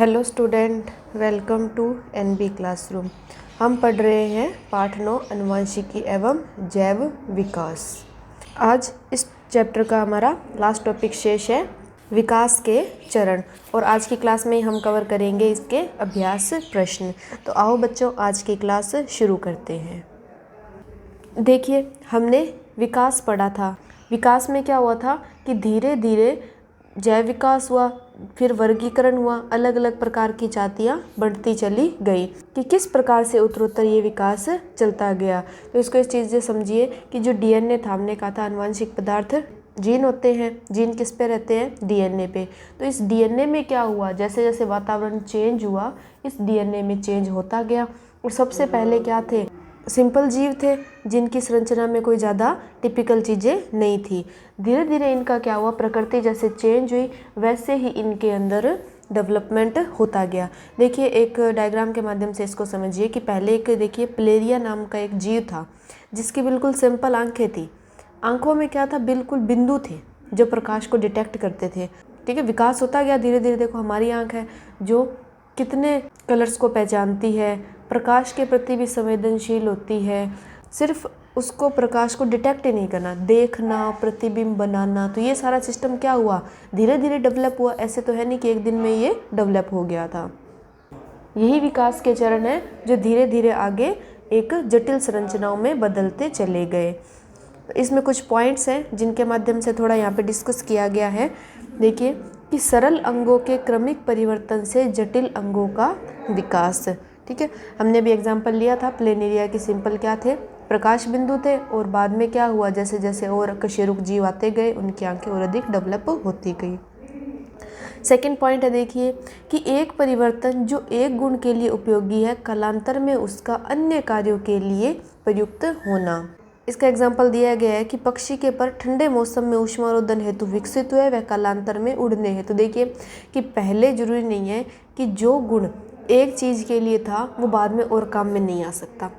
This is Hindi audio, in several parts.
Hello student, welcome to NB classroom. हम पढ़ रहे हैं पाठ 9 आनुवंशिकी एवं जैव विकास। आज इस चैप्टर का हमारा लास्ट टॉपिक शेष है विकास के चरण, और आज की क्लास में हम कवर करेंगे इसके अभ्यास प्रश्न। तो आओ बच्चों, आज की क्लास शुरू करते हैं। देखिए, हमने विकास पढ़ा था। विकास में क्या हुआ था कि धीरे धीरे जैव विकास हुआ, फिर वर्गीकरण हुआ, अलग अलग प्रकार की जातियाँ बढ़ती चली गई कि किस प्रकार से उत्तरोत्तर ये विकास चलता गया। तो इसको इस चीज़ से समझिए कि जो डीएनए था, हमने कहा था आनुवंशिक पदार्थ जीन होते हैं। जीन किस पे रहते हैं? डीएनए पे। तो इस डीएनए में क्या हुआ, जैसे जैसे वातावरण चेंज हुआ, इस डीएनए में चेंज होता गया। और सबसे पहले क्या थे? सिंपल जीव थे, जिनकी संरचना में कोई ज़्यादा टिपिकल चीज़ें नहीं थी। धीरे धीरे इनका क्या हुआ, प्रकृति जैसे चेंज हुई वैसे ही इनके अंदर डेवलपमेंट होता गया। देखिए, एक डायग्राम के माध्यम से इसको समझिए कि पहले एक देखिए प्लेरिया नाम का एक जीव था, जिसकी बिल्कुल सिंपल आंखें थी। आंखों में क्या था? बिल्कुल बिंदु थे जो प्रकाश को डिटेक्ट करते थे। ठीक है, विकास होता गया धीरे धीरे। देखो, हमारी आंख है जो कितने कलर्स को पहचानती है, प्रकाश के प्रति भी संवेदनशील होती है। सिर्फ उसको प्रकाश को डिटेक्ट ही नहीं करना, देखना, प्रतिबिंब बनाना, तो ये सारा सिस्टम क्या हुआ? धीरे धीरे डेवलप हुआ। ऐसे तो है नहीं कि एक दिन में ये डेवलप हो गया था। यही विकास के चरण है जो धीरे धीरे आगे एक जटिल संरचनाओं में बदलते चले गए। इसमें कुछ पॉइंट्स हैं जिनके माध्यम से थोड़ा यहाँ पे डिस्कस किया गया है। देखिए कि सरल अंगों के क्रमिक परिवर्तन से जटिल अंगों का विकास। ठीक है, हमने भी एग्जाम्पल लिया था प्लेनेरिया की। सिंपल क्या थे? प्रकाश बिंदु थे, और बाद में क्या हुआ, जैसे जैसे और कशेरुक जीव आते गए, उनकी आंखें और अधिक डेवलप होती गई। सेकेंड पॉइंट है, देखिए कि एक परिवर्तन जो एक गुण के लिए उपयोगी है, कालांतर में उसका अन्य कार्यों के लिए प्रयुक्त होना। इसका एग्जाम्पल दिया गया है कि पक्षी के पर ठंडे मौसम में ऊष्मारोधन हेतु विकसित हुए, वह कालांतर में उड़ने हैं। तो देखिए कि पहले जरूरी नहीं है कि जो गुण एक चीज़ के लिए था वो बाद में और काम में नहीं आ सकता।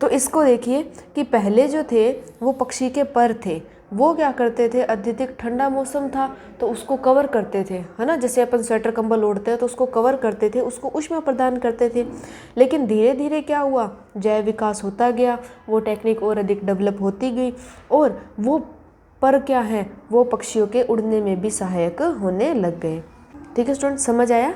तो इसको देखिए कि पहले जो थे वो पक्षी के पर थे, वो क्या करते थे? अत्यधिक ठंडा मौसम था तो उसको कवर करते थे, है ना। जैसे अपन स्वेटर कंबल ओढ़ते हैं तो उसको कवर करते थे, उसको ऊष्मा प्रदान करते थे। लेकिन धीरे धीरे क्या हुआ? जैव विकास होता गया, वो टेक्निक और अधिक डेवलप होती गई, और वो पर क्या है, वो पक्षियों के उड़ने में भी सहायक होने लग गए। ठीक है स्टूडेंट, समझ आया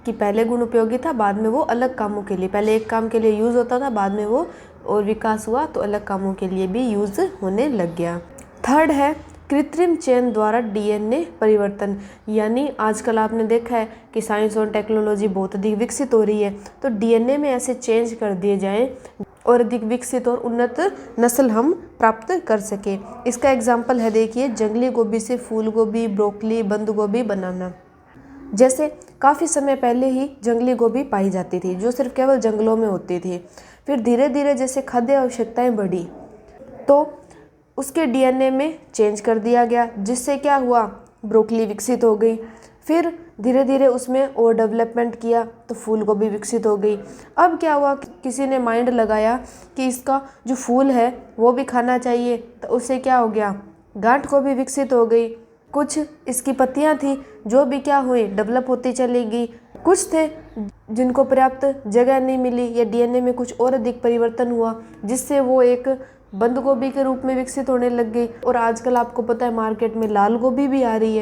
कि पहले गुण उपयोगी था, बाद में वो अलग कामों के लिए, पहले एक काम के लिए यूज़ होता था, बाद में वो और विकास हुआ तो अलग कामों के लिए भी यूज़ होने लग गया। थर्ड है कृत्रिम चयन द्वारा डीएनए परिवर्तन। यानी आजकल आपने देखा है कि साइंस और टेक्नोलॉजी बहुत अधिक विकसित हो रही है, तो डीएनए में ऐसे चेंज कर दिए जाएं और अधिक विकसित और उन्नत नस्ल हम प्राप्त कर सकें। इसका एग्जाम्पल है, देखिए जंगली गोभी से फूल गोभी, ब्रोकली, बंद गोभी बनाना। जैसे काफ़ी समय पहले ही जंगली गोभी पाई जाती थी, जो सिर्फ केवल जंगलों में होती थी। फिर धीरे धीरे जैसे खाद्य आवश्यकताएं बढ़ी तो उसके डीएनए में चेंज कर दिया गया, जिससे क्या हुआ? ब्रोकली विकसित हो गई। फिर धीरे धीरे उसमें और डेवलपमेंट किया तो फूल गोभी विकसित हो गई। अब क्या हुआ? किसी ने माइंड लगाया कि इसका जो फूल है वो भी खाना चाहिए, तो उससे क्या हो गया? गांठ गोभी विकसित हो गई। कुछ इसकी पत्तियां थी जो भी क्या हुई? डेवलप होती चली गई। कुछ थे जिनको पर्याप्त जगह नहीं मिली या डीएनए में कुछ और अधिक परिवर्तन हुआ, जिससे वो एक बंद गोभी के रूप में विकसित होने लग गई। और आजकल आपको पता है मार्केट में लाल गोभी भी आ रही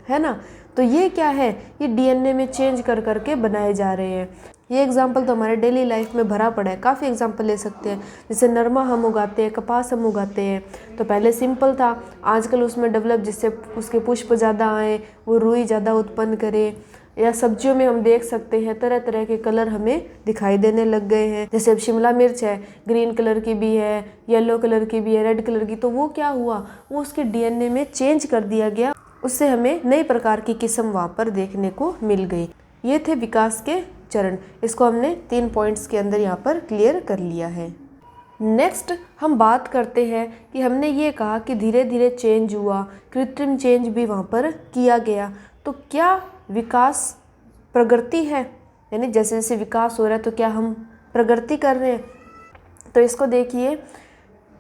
है ना। तो ये क्या है? ये डीएनए में चेंज कर करके बनाए जा रहे हैं। ये एग्जाम्पल तो हमारे डेली लाइफ में भरा पड़ा है, काफ़ी एग्जाम्पल ले सकते हैं। जैसे नरमा हम उगाते हैं, कपास हम उगाते हैं, तो पहले सिंपल था, आजकल उसमें डेवलप, जिससे उसके पुष्प ज़्यादा आए, वो रुई ज़्यादा उत्पन्न करे। या सब्जियों में हम देख सकते हैं तरह तरह के कलर हमें दिखाई देने लग गए हैं। जैसे अब शिमला मिर्च है, ग्रीन कलर की भी है, येलो कलर की भी है, रेड कलर की। तो वो क्या हुआ? वो उसके डीएनए में चेंज कर दिया गया, उससे हमें नई प्रकार की किस्म वहाँ पर देखने को मिल गई। ये थे विकास के चरण। इसको हमने 3 पॉइंट्स के अंदर यहाँ पर क्लियर कर लिया है। नेक्स्ट हम बात करते हैं कि हमने ये कहा कि धीरे धीरे चेंज हुआ, कृत्रिम चेंज भी वहाँ पर किया गया। तो क्या विकास प्रगति है? यानी जैसे जैसे विकास हो रहा है तो क्या हम प्रगति कर रहे हैं? तो इसको देखिए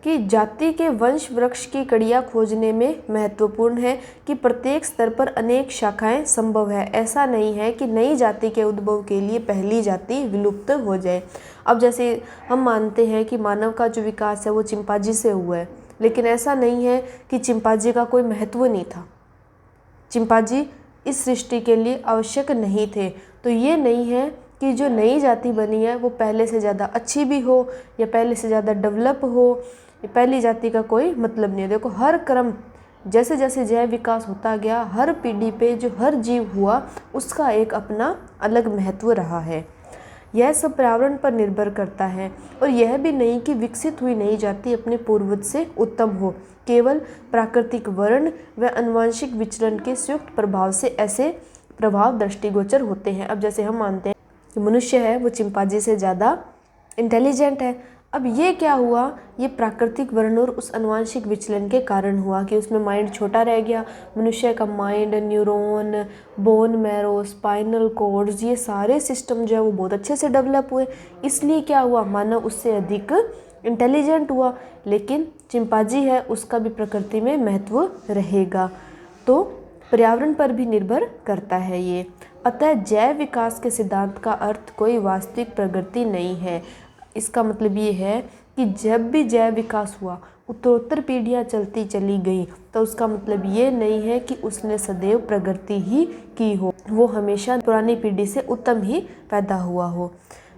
कि जाति के वंश वृक्ष की कड़ियाँ खोजने में महत्वपूर्ण है कि प्रत्येक स्तर पर अनेक शाखाएं संभव है। ऐसा नहीं है कि नई जाति के उद्भव के लिए पहली जाति विलुप्त हो जाए। अब जैसे हम मानते हैं कि मानव का जो विकास है वो चिंपांजी से हुआ है, लेकिन ऐसा नहीं है कि चिंपांजी का कोई महत्व नहीं था। चिंपांजी इस सृष्टि के लिए आवश्यक नहीं थे। तो ये नहीं है कि जो नई जाति बनी है वो पहले से ज़्यादा अच्छी भी हो या पहले से ज़्यादा डेवलप हो। पहली जाति का कोई मतलब नहीं है। देखो, हर क्रम जैसे जैसे जैव विकास होता गया, हर पीढ़ी पे जो हर जीव हुआ उसका एक अपना अलग महत्व रहा है। यह सब पर्यावरण पर निर्भर करता है और यह भी नहीं कि विकसित हुई नई जाति अपने पूर्वज से उत्तम हो। केवल प्राकृतिक वर्ण व आनुवंशिक विचरण के संयुक्त प्रभाव से ऐसे प्रभाव दृष्टिगोचर होते हैं। अब जैसे हम मानते हैं कि मनुष्य है वो चिंपांजी से ज़्यादा इंटेलिजेंट है। अब ये क्या हुआ, ये प्राकृतिक वर्ण और उस आनुवंशिक विचलन के कारण हुआ कि उसमें माइंड छोटा रह गया। मनुष्य का mind, neuron, bone marrow, spinal cords, ये सारे सिस्टम जो है वो बहुत अच्छे से डेवलप हुए। इसलिए क्या हुआ, मानव उससे अधिक इंटेलिजेंट हुआ। लेकिन चिंपांजी है उसका भी प्रकृति में महत्व रहेगा। तो पर्यावरण पर भी निर्भर करता है ये। अतः जैव विकास के सिद्धांत का अर्थ कोई वास्तविक प्रगति नहीं है। इसका मतलब ये है कि जब भी जैव विकास हुआ, उत्तरोत्तर पीढ़ियाँ चलती चली गई, तो उसका मतलब ये नहीं है कि उसने सदैव प्रगति ही की हो, वो हमेशा पुरानी पीढ़ी से उत्तम ही पैदा हुआ हो।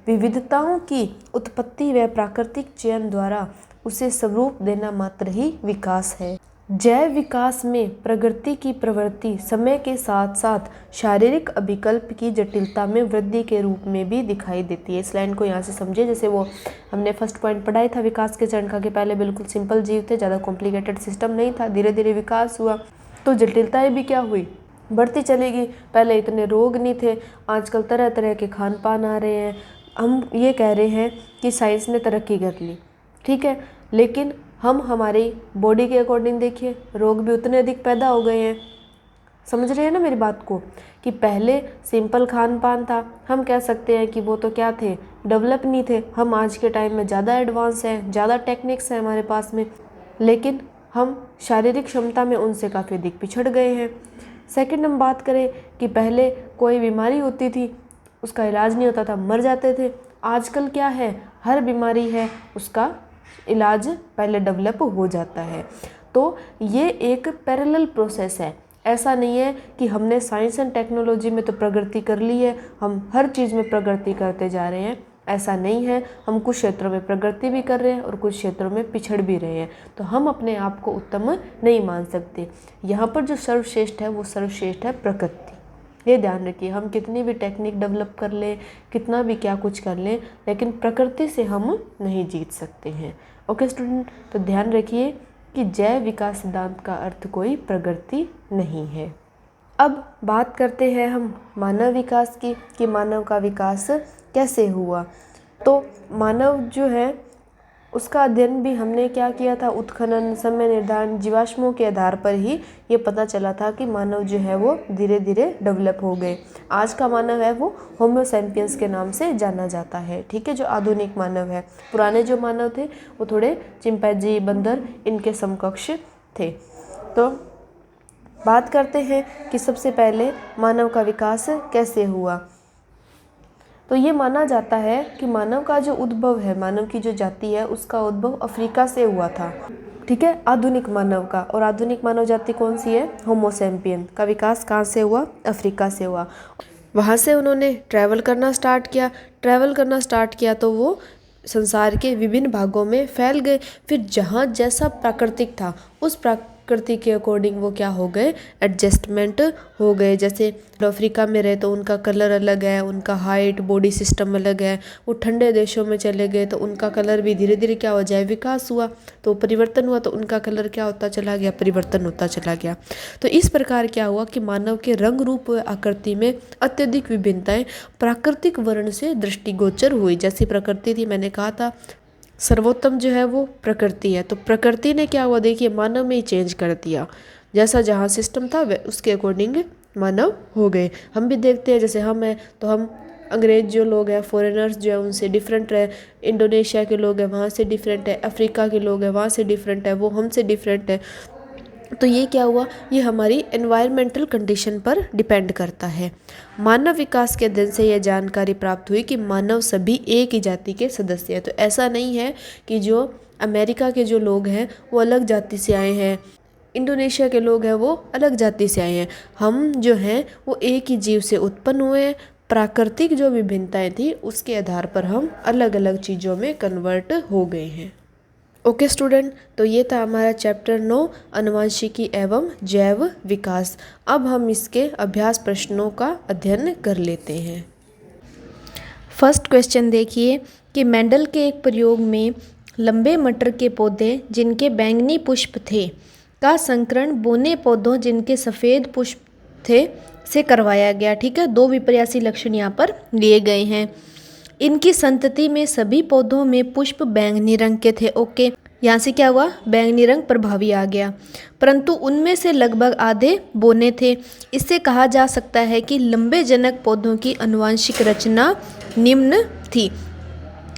विविधताओं की उत्पत्ति व प्राकृतिक चयन द्वारा उसे स्वरूप देना मात्र ही विकास है। जैव विकास में प्रगति की प्रवृत्ति समय के साथ साथ शारीरिक अभिकल्प की जटिलता में वृद्धि के रूप में भी दिखाई देती है। इस लाइन को यहाँ से समझे, जैसे वो हमने फर्स्ट पॉइंट पढ़ाई था विकास के चरण का, कि पहले बिल्कुल सिंपल जीव थे, ज़्यादा कॉम्प्लिकेटेड सिस्टम नहीं था। धीरे धीरे विकास हुआ तो जटिलताएँ भी क्या हुई, बढ़ती चली गई। पहले इतने रोग नहीं थे, आजकल तरह तरह के खान पान आ रहे हैं। हम ये कह रहे हैं कि साइंस ने तरक्की कर ली, ठीक है, लेकिन हम हमारी बॉडी के अकॉर्डिंग देखिए, रोग भी उतने अधिक पैदा हो गए हैं। समझ रहे हैं ना मेरी बात को, कि पहले सिंपल खान पान था, हम कह सकते हैं कि वो तो क्या थे, डेवलप नहीं थे। हम आज के टाइम में ज़्यादा एडवांस हैं, ज़्यादा टेक्निक्स हैं हमारे पास में, लेकिन हम शारीरिक क्षमता में उनसे काफ़ी अधिक पिछड़ गए हैं। सेकंड, हम बात करें कि पहले कोई बीमारी होती थी, उसका इलाज नहीं होता था, मर जाते थे। आजकल क्या है, हर बीमारी है उसका इलाज पहले डेवलप हो जाता है। तो ये एक पैरेलल प्रोसेस है। ऐसा नहीं है कि हमने साइंस एंड टेक्नोलॉजी में तो प्रगति कर ली है, हम हर चीज़ में प्रगति करते जा रहे हैं, ऐसा नहीं है। हम कुछ क्षेत्रों में प्रगति भी कर रहे हैं और कुछ क्षेत्रों में पिछड़ भी रहे हैं। तो हम अपने आप को उत्तम नहीं मान सकते। यहाँ पर जो सर्वश्रेष्ठ है वो सर्वश्रेष्ठ है प्रकृति। ये ध्यान रखिए, हम कितनी भी टेक्निक डेवलप कर लें, कितना भी क्या कुछ कर लें, लेकिन प्रकृति से हम नहीं जीत सकते हैं। ओके स्टूडेंट, तो ध्यान रखिए कि जैव विकास सिद्धांत का अर्थ कोई प्रगति नहीं है। अब बात करते हैं हम मानव विकास की, कि मानव का विकास कैसे हुआ। तो मानव जो है उसका अध्ययन भी हमने क्या किया था, उत्खनन, समय निर्धारण, जीवाश्मों के आधार पर ही ये पता चला था कि मानव जो है वो धीरे धीरे डेवलप हो गए। आज का मानव है वो होमो सैपियंस के नाम से जाना जाता है, ठीक है, जो आधुनिक मानव है। पुराने जो मानव थे वो थोड़े चिंपैंजी, बंदर, इनके समकक्ष थे। तो बात करते हैं कि सबसे पहले मानव का विकास कैसे हुआ। तो ये माना जाता है कि मानव का जो उद्भव है, मानव की जो जाति है, उसका उद्भव अफ्रीका से हुआ था, ठीक है, आधुनिक मानव का। और आधुनिक मानव जाति कौन सी है, होमो सैपियन का विकास कहाँ से हुआ, अफ्रीका से हुआ। वहाँ से उन्होंने ट्रैवल करना स्टार्ट किया तो वो संसार के विभिन्न भागों में फैल गए। फिर जहाँ जैसा प्राकृतिक था उस प्रकृति के अकॉर्डिंग वो क्या हो गए, एडजस्टमेंट हो गए। जैसे अफ्रीका में रहे तो उनका कलर अलग है, उनका हाइट, बॉडी सिस्टम अलग है। वो ठंडे देशों में चले गए तो उनका कलर भी धीरे धीरे क्या हो जाए, विकास हुआ, तो परिवर्तन हुआ, तो उनका कलर क्या होता चला गया, परिवर्तन होता चला गया। तो इस प्रकार क्या हुआ कि मानव के रंग, रूप व आकृति में अत्यधिक विभिन्नताएं प्राकृतिक वर्ण से दृष्टिगोचर हुई। जैसी प्रकृति थी, मैंने कहा था सर्वोत्तम जो है वो प्रकृति है, तो प्रकृति ने क्या हुआ, देखिए, मानव में ही चेंज कर दिया। जैसा जहाँ सिस्टम था वे उसके अकॉर्डिंग मानव हो गए। हम भी देखते हैं, जैसे हम हैं तो हम अंग्रेज जो लोग हैं, फॉरेनर्स जो है उनसे डिफरेंट है, इंडोनेशिया के लोग हैं वहाँ से डिफरेंट है, अफ्रीका के लोग हैं वहाँ से डिफरेंट है, वो हमसे डिफरेंट है। तो ये क्या हुआ, ये हमारी एनवायरमेंटल कंडीशन पर डिपेंड करता है। मानव विकास के अध्ययन से यह जानकारी प्राप्त हुई कि मानव सभी एक ही जाति के सदस्य हैं। तो ऐसा नहीं है कि जो अमेरिका के जो लोग हैं वो अलग जाति से आए हैं, इंडोनेशिया के लोग हैं वो अलग जाति से आए हैं। हम जो हैं वो एक ही जीव से उत्पन्न हुए हैं। प्राकृतिक जो विभिन्नताएं थी उसके आधार पर हम अलग अलग चीज़ों में कन्वर्ट हो गए हैं। ओके स्टूडेंट, तो ये था हमारा चैप्टर 9 आनुवंशिकी एवं जैव विकास। अब हम इसके अभ्यास प्रश्नों का अध्ययन कर लेते हैं। फर्स्ट क्वेश्चन देखिए कि मेंडल के एक प्रयोग में लंबे मटर के पौधे जिनके बैंगनी पुष्प थे का संकरण बोने पौधों जिनके सफ़ेद पुष्प थे से करवाया गया। ठीक है, दो विपर्यासी लक्षण यहाँ पर लिए गए हैं। इनकी संतति में सभी पौधों में पुष्प बैंगनी रंग के थे। ओके, यहाँ से क्या हुआ, बैंगनी रंग प्रभावी आ गया, परंतु उनमें से लगभग आधे बोने थे। इससे कहा जा सकता है कि लंबे जनक पौधों की आनुवंशिक रचना निम्न थी।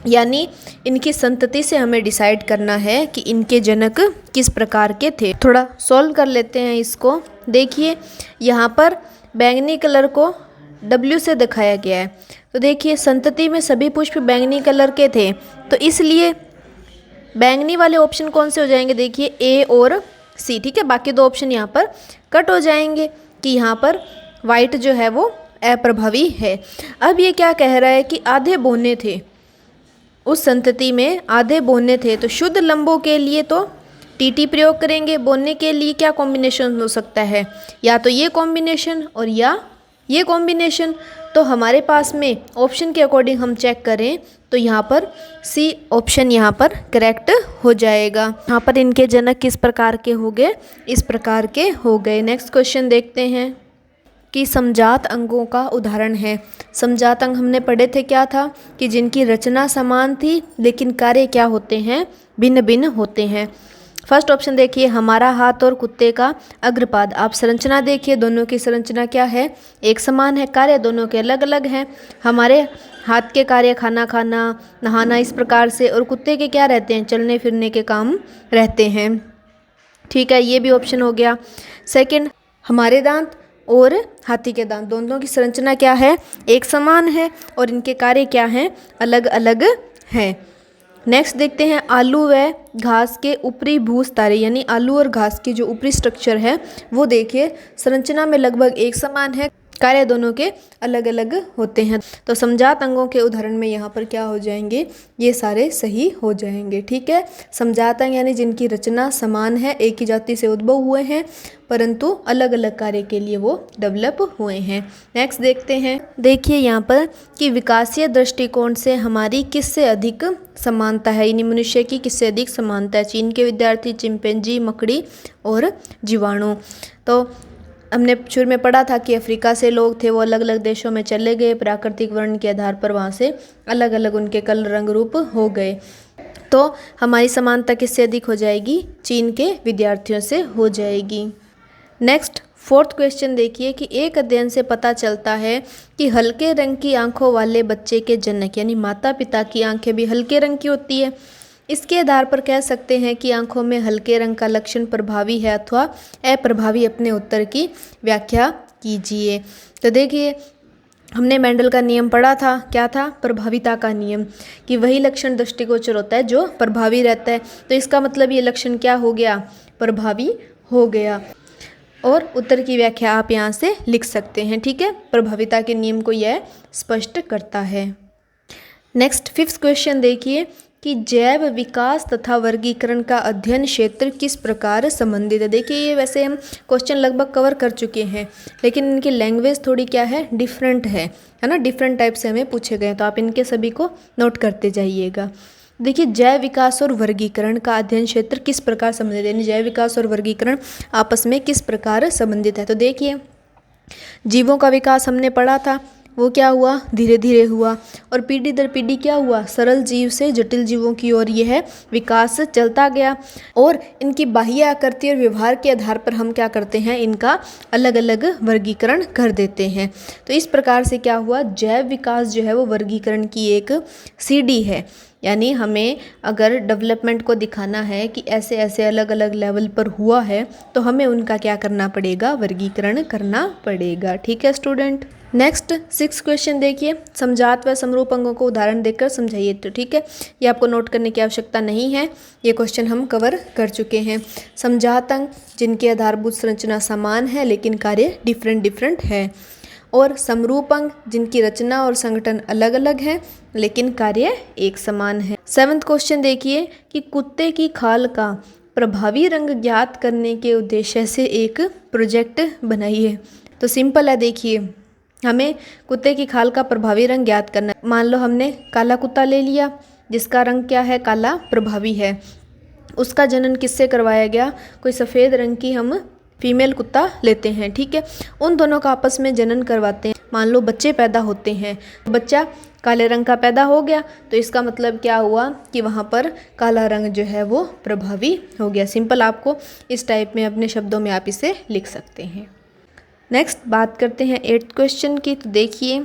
यानी इनकी संतति से हमें डिसाइड करना है कि इनके जनक किस प्रकार के थे। थोड़ा सॉल्व कर लेते हैं इसको। देखिए यहाँ पर बैंगनी कलर को W से दिखाया गया है। तो देखिए संतति में सभी पुष्प बैंगनी कलर के थे, तो इसलिए बैंगनी वाले ऑप्शन कौन से हो जाएंगे, देखिए A और C। ठीक है, बाकी दो ऑप्शन यहाँ पर कट हो जाएंगे कि यहाँ पर वाइट जो है वो अप्रभावी है। अब ये क्या कह रहा है कि आधे बोने थे, उस संतति में आधे बोने थे, तो शुद्ध लंबों के लिए तो TT प्रयोग करेंगे। बोने के लिए क्या कॉम्बिनेशन हो सकता है, या तो ये कॉम्बिनेशन और या ये कॉम्बिनेशन। तो हमारे पास में ऑप्शन के अकॉर्डिंग हम चेक करें तो यहाँ पर C ऑप्शन यहाँ पर करेक्ट हो जाएगा। यहाँ पर इनके जनक किस प्रकार के हो गए, इस प्रकार के हो गए। नेक्स्ट क्वेश्चन देखते हैं कि समजात अंगों का उदाहरण है। समजात अंग हमने पढ़े थे, क्या था कि जिनकी रचना समान थी लेकिन कार्य क्या होते हैं, भिन्न भिन्न होते हैं। फर्स्ट ऑप्शन देखिए, हमारा हाथ और कुत्ते का अग्रपाद। आप संरचना देखिए, दोनों की संरचना क्या है, एक समान है, कार्य दोनों के अलग अलग हैं। हमारे हाथ के कार्य खाना खाना, नहाना इस प्रकार से, और कुत्ते के क्या रहते हैं, चलने फिरने के काम रहते हैं। ठीक है, ये भी ऑप्शन हो गया। सेकंड, हमारे दांत और हाथी के दांत दोनों की संरचना क्या है, एक समान है, और इनके कार्य क्या हैं, अलग अलग हैं। नेक्स्ट देखते हैं, आलू व घास के ऊपरी भूस तारे, यानी आलू और घास की जो ऊपरी स्ट्रक्चर है वो देखिए संरचना में लगभग एक समान है, कार्य दोनों के अलग अलग होते हैं। तो समजात अंगों के उदाहरण में यहाँ पर क्या हो जाएंगे, ये सारे सही हो जाएंगे। ठीक है, समजात अंग यानी जिनकी रचना समान है, एक ही जाति से उद्भव हुए हैं परंतु अलग अलग कार्य के लिए वो डेवलप हुए हैं। नेक्स्ट देखते हैं, देखिए यहाँ पर कि विकासीय दृष्टिकोण से हमारी किससे अधिक समानता है, यानी मनुष्य की किससे अधिक समानता है। चीन के विद्यार्थी, चिंपैंजी, मकड़ी और जीवाणु। तो हमने शुरू में पढ़ा था कि अफ्रीका से लोग थे, वो अलग अलग देशों में चले गए, प्राकृतिक वर्ण के आधार पर वहाँ से अलग अलग उनके कलर रंग रूप हो गए। तो हमारी समानता किससे अधिक हो जाएगी, चीन के विद्यार्थियों से हो जाएगी। नेक्स्ट फोर्थ क्वेश्चन देखिए कि एक अध्ययन से पता चलता है कि हल्के रंग की आंखों वाले बच्चे के जनक, यानी माता पिता की आंखें भी हल्के रंग की होती है। इसके आधार पर कह सकते हैं कि आंखों में हल्के रंग का लक्षण प्रभावी है अथवा अप्रभावी। अपने उत्तर की व्याख्या कीजिए। तो देखिए हमने मेंडल का नियम पढ़ा था, क्या था, प्रभाविता का नियम, कि वही लक्षण दृष्टिगोचर होता है जो प्रभावी रहता है। तो इसका मतलब ये लक्षण क्या हो गया, प्रभावी हो गया। और उत्तर की व्याख्या आप यहाँ से लिख सकते हैं। ठीक है, प्रभाविता के नियम को यह स्पष्ट करता है। नेक्स्ट फिफ्थ क्वेश्चन देखिए कि जैव विकास तथा वर्गीकरण का अध्ययन क्षेत्र किस प्रकार संबंधित है। देखिए ये वैसे हम क्वेश्चन लगभग कवर कर चुके हैं, लेकिन इनकी लैंग्वेज थोड़ी क्या है, डिफरेंट है ना, डिफरेंट टाइप से हमें पूछे गए, तो आप इनके सभी को नोट करते जाइएगा। देखिए जैव विकास और वर्गीकरण का अध्ययन क्षेत्र किस प्रकार संबंधित है, यानी जैव विकास और वर्गीकरण आपस में किस प्रकार संबंधित है। तो देखिए जीवों का विकास हमने पढ़ा था, वो क्या हुआ, धीरे धीरे हुआ। और पीढ़ी दर पीढ़ी क्या हुआ, सरल जीव से जटिल जीवों की ओर यह विकास चलता गया। और इनकी बाह्य आकृति और व्यवहार के आधार पर हम क्या करते हैं, इनका अलग अलग वर्गीकरण कर देते हैं। तो इस प्रकार से क्या हुआ, जैव विकास जो है वो वर्गीकरण की एक सीढ़ी है। यानी हमें अगर डेवलपमेंट को दिखाना है कि ऐसे ऐसे अलग अलग लेवल पर हुआ है, तो हमें उनका क्या करना पड़ेगा, वर्गीकरण करना पड़ेगा। ठीक है स्टूडेंट। नेक्स्ट 6 क्वेश्चन देखिए, समजात व समरूप अंगों को उदाहरण देकर समझाइए। तो ठीक है, ये आपको नोट करने की आवश्यकता नहीं है, ये क्वेश्चन हम कवर कर चुके हैं। समजात अंग जिनकी आधारभूत संरचना समान है लेकिन कार्य डिफरेंट है, और समरूप अंग जिनकी रचना और संगठन अलग अलग है लेकिन कार्य एक समान है। 7वां क्वेश्चन देखिए कि कुत्ते की खाल का प्रभावी रंग ज्ञात करने के उद्देश्य से एक प्रोजेक्ट बनाइए। तो सिंपल है, देखिए हमें कुत्ते की खाल का प्रभावी रंग ज्ञात करना है। मान लो हमने काला कुत्ता ले लिया जिसका रंग क्या है, काला प्रभावी है। उसका जनन किससे करवाया गया, कोई सफ़ेद रंग की हम फीमेल कुत्ता लेते हैं। ठीक है, उन दोनों का आपस में जनन करवाते हैं। मान लो बच्चे पैदा होते हैं, बच्चा काले रंग का पैदा हो गया, तो इसका मतलब क्या हुआ कि वहाँ पर काला रंग जो है वो प्रभावी हो गया। सिंपल, आपको इस टाइप में अपने शब्दों में आप इसे लिख सकते हैं। नेक्स्ट बात करते हैं 8th क्वेश्चन की। तो देखिए,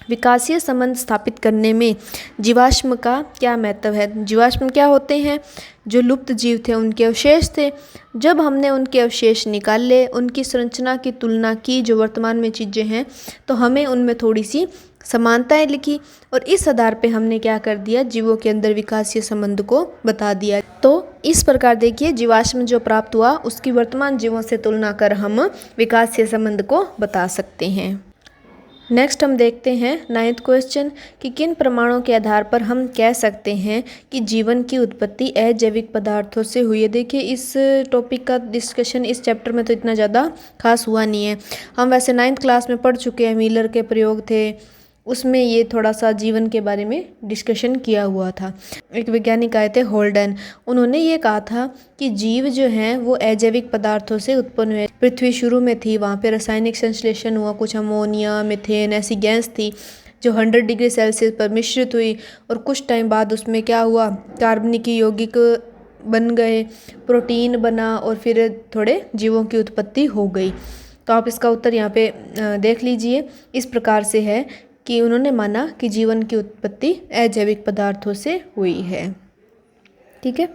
विकासीय संबंध स्थापित करने में जीवाश्म का क्या महत्व है। जीवाश्म क्या होते हैं, जो लुप्त जीव थे उनके अवशेष थे। जब हमने उनके अवशेष निकाले, उनकी संरचना की तुलना की जो वर्तमान में चीज़ें हैं, तो हमें उनमें थोड़ी सी समानताएं लिखी और इस आधार पे हमने क्या कर दिया, जीवों के अंदर विकासीय संबंध को बता दिया। तो इस प्रकार देखिए, जीवाश्म जो प्राप्त हुआ उसकी वर्तमान जीवों से तुलना कर हम विकासीय संबंध को बता सकते हैं। नेक्स्ट हम देखते हैं 9th क्वेश्चन कि किन प्रमाणों के आधार पर हम कह सकते हैं कि जीवन की उत्पत्ति अजैविक पदार्थों से हुई है। देखिए, इस टॉपिक का डिस्कशन इस चैप्टर में तो इतना ज़्यादा खास हुआ नहीं है। हम वैसे 9th क्लास में पढ़ चुके हैं, मिलर के प्रयोग थे, उसमें ये थोड़ा सा जीवन के बारे में डिस्कशन किया हुआ था। एक वैज्ञानिक आए थे होल्डन, उन्होंने ये कहा था कि जीव जो हैं वो अजैविक पदार्थों से उत्पन्न हुए। पृथ्वी शुरू में थी, वहाँ पे रासायनिक संश्लेषण हुआ, कुछ अमोनिया, मीथेन ऐसी गैस थी जो 100 डिग्री सेल्सियस पर मिश्रित हुई और कुछ टाइम बाद उसमें क्या हुआ, कार्बनिक यौगिक बन गए, प्रोटीन बना और फिर थोड़े जीवों की उत्पत्ति हो गई। तो आप इसका उत्तर यहाँ पे देख लीजिए। इस प्रकार से है कि उन्होंने माना कि जीवन की उत्पत्ति अजैविक पदार्थों से हुई है। ठीक है,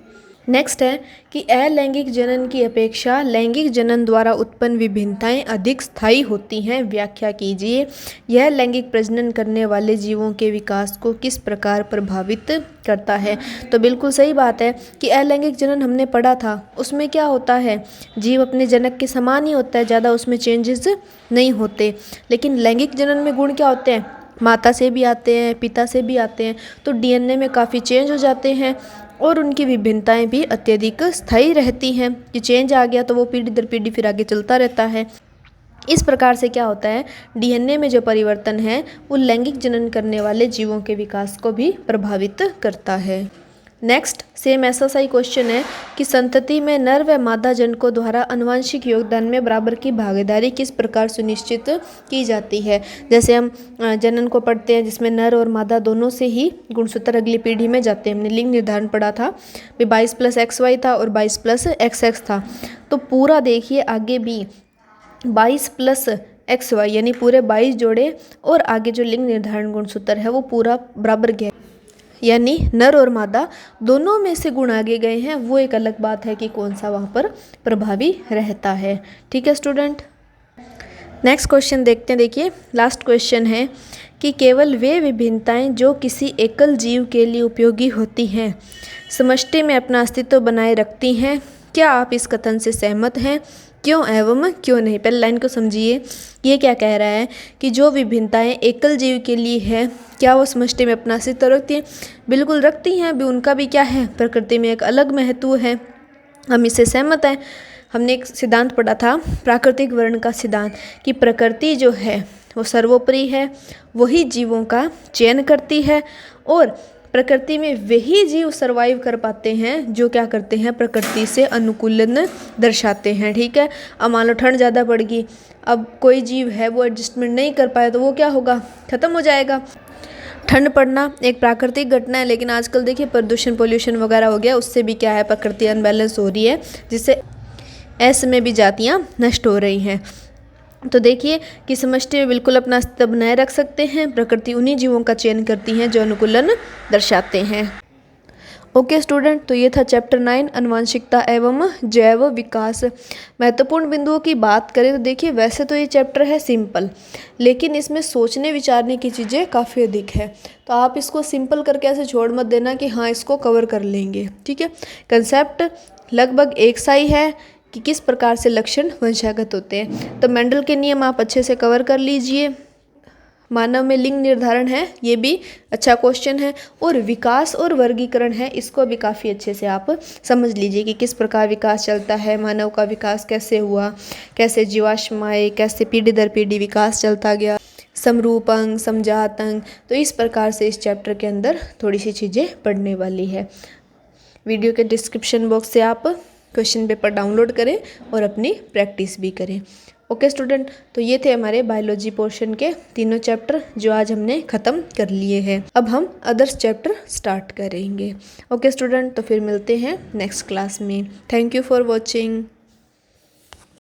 नेक्स्ट है कि अलैंगिक जनन की अपेक्षा लैंगिक जनन द्वारा उत्पन्न विभिन्नताएं अधिक स्थायी होती हैं, व्याख्या कीजिए। यह लैंगिक प्रजनन करने वाले जीवों के विकास को किस प्रकार प्रभावित करता है। तो बिल्कुल सही बात है कि अलैंगिक जनन हमने पढ़ा था, उसमें क्या होता है, जीव अपने जनक के समान ही होता है, ज़्यादा उसमें चेंजेस नहीं होते। लेकिन लैंगिक जनन में गुण क्या होते हैं, माता से भी आते हैं, पिता से भी आते हैं, तो डीएनए में काफ़ी चेंज हो जाते हैं और उनकी विभिन्नताएं भी अत्यधिक स्थायी रहती हैं कि चेंज आ गया तो वो पीढ़ी दर पीढ़ी फिर आगे चलता रहता है। इस प्रकार से क्या होता है, डीएनए में जो परिवर्तन है वो लैंगिक जनन करने वाले जीवों के विकास को भी प्रभावित करता है। नेक्स्ट सेम ऐसा सा ही क्वेश्चन है कि संतति में नर व मादा जनकों द्वारा आनुवंशिक योगदान में बराबर की भागीदारी किस प्रकार सुनिश्चित की जाती है। जैसे हम जनन को पढ़ते हैं जिसमें नर और मादा दोनों से ही गुणसूत्र अगली पीढ़ी में जाते हैं। हमने लिंग निर्धारण पढ़ा था, 22 + XY था और 22 + XX था। तो पूरा देखिए आगे भी 22 + XY यानी पूरे 22 जोड़े और आगे जो लिंग निर्धारण गुणसूत्र है वो पूरा बराबर गया, यानी नर और मादा दोनों में से गुण आगे गए हैं। वो एक अलग बात है कि कौन सा वहाँ पर प्रभावी रहता है। ठीक है स्टूडेंट, नेक्स्ट क्वेश्चन देखते हैं। देखिए लास्ट क्वेश्चन है कि केवल वे विभिन्नताएं जो किसी एकल जीव के लिए उपयोगी होती हैं समष्टि में अपना अस्तित्व बनाए रखती हैं। क्या आप इस कथन से सहमत हैं, क्यों एवं क्यों नहीं। पहले लाइन को समझिए, ये क्या कह रहा है कि जो विभिन्नताएं एकल जीव के लिए है क्या वो समष्टि में अपना अस्तित्व रखती हैं। बिल्कुल रखती हैं, अभी उनका भी क्या है, प्रकृति में एक अलग महत्व है, हम इससे सहमत हैं। हमने एक सिद्धांत पढ़ा था प्राकृतिक वर्ण का सिद्धांत कि प्रकृति जो है वो सर्वोपरि है, वही जीवों का चयन करती है और प्रकृति में वही जीव सरवाइव कर पाते हैं जो क्या करते हैं, प्रकृति से अनुकूलन दर्शाते हैं। ठीक है, अब मान लो ठंड ज़्यादा पड़ गई, अब कोई जीव है वो एडजस्टमेंट नहीं कर पाया तो वो क्या होगा, खत्म हो जाएगा। ठंड पड़ना एक प्राकृतिक घटना है, लेकिन आजकल देखिए प्रदूषण पोल्यूशन वगैरह हो गया, उससे भी क्या है, प्रकृति अनबैलेंस हो रही है, जिससे ऐसे में भी जातियाँ नष्ट हो रही हैं। तो देखिए कि समष्टि में बिल्कुल अपना अस्तित्व बनाए रख सकते हैं। प्रकृति उन्हीं जीवों का चयन करती हैं जो अनुकूलन दर्शाते हैं। ओके स्टूडेंट, तो ये था चैप्टर 9 आनुवंशिकता एवं जैव विकास। महत्वपूर्ण बिंदुओं की बात करें तो देखिए वैसे तो ये चैप्टर है सिंपल, लेकिन इसमें सोचने विचारने की चीज़ें काफ़ी अधिक है। तो आप इसको सिंपल करके ऐसे छोड़ मत देना कि हाँ इसको कवर कर लेंगे। ठीक है, कंसेप्ट लगभग एक सा ही है कि किस प्रकार से लक्षण वंशागत होते हैं। तो मेंडल के नियम आप अच्छे से कवर कर लीजिए। मानव में लिंग निर्धारण है, ये भी अच्छा क्वेश्चन है। और विकास और वर्गीकरण है, इसको भी काफ़ी अच्छे से आप समझ लीजिए कि किस प्रकार विकास चलता है, मानव का विकास कैसे हुआ, कैसे जीवाश्म आए, कैसे पीढ़ी दर पीढ़ी विकास चलता गया, समरूप अंग, समजात अंग। तो इस प्रकार से इस चैप्टर के अंदर थोड़ी सी चीज़ें पढ़ने वाली है। वीडियो के डिस्क्रिप्शन बॉक्स से आप क्वेश्चन पेपर डाउनलोड करें और अपनी प्रैक्टिस भी करें। ओके स्टूडेंट, तो ये थे हमारे बायोलॉजी पोर्शन के तीनों चैप्टर जो आज हमने ख़त्म कर लिए हैं। अब हम अदर्स चैप्टर स्टार्ट करेंगे। ओके स्टूडेंट, तो फिर मिलते हैं नेक्स्ट क्लास में। Thank you for watching.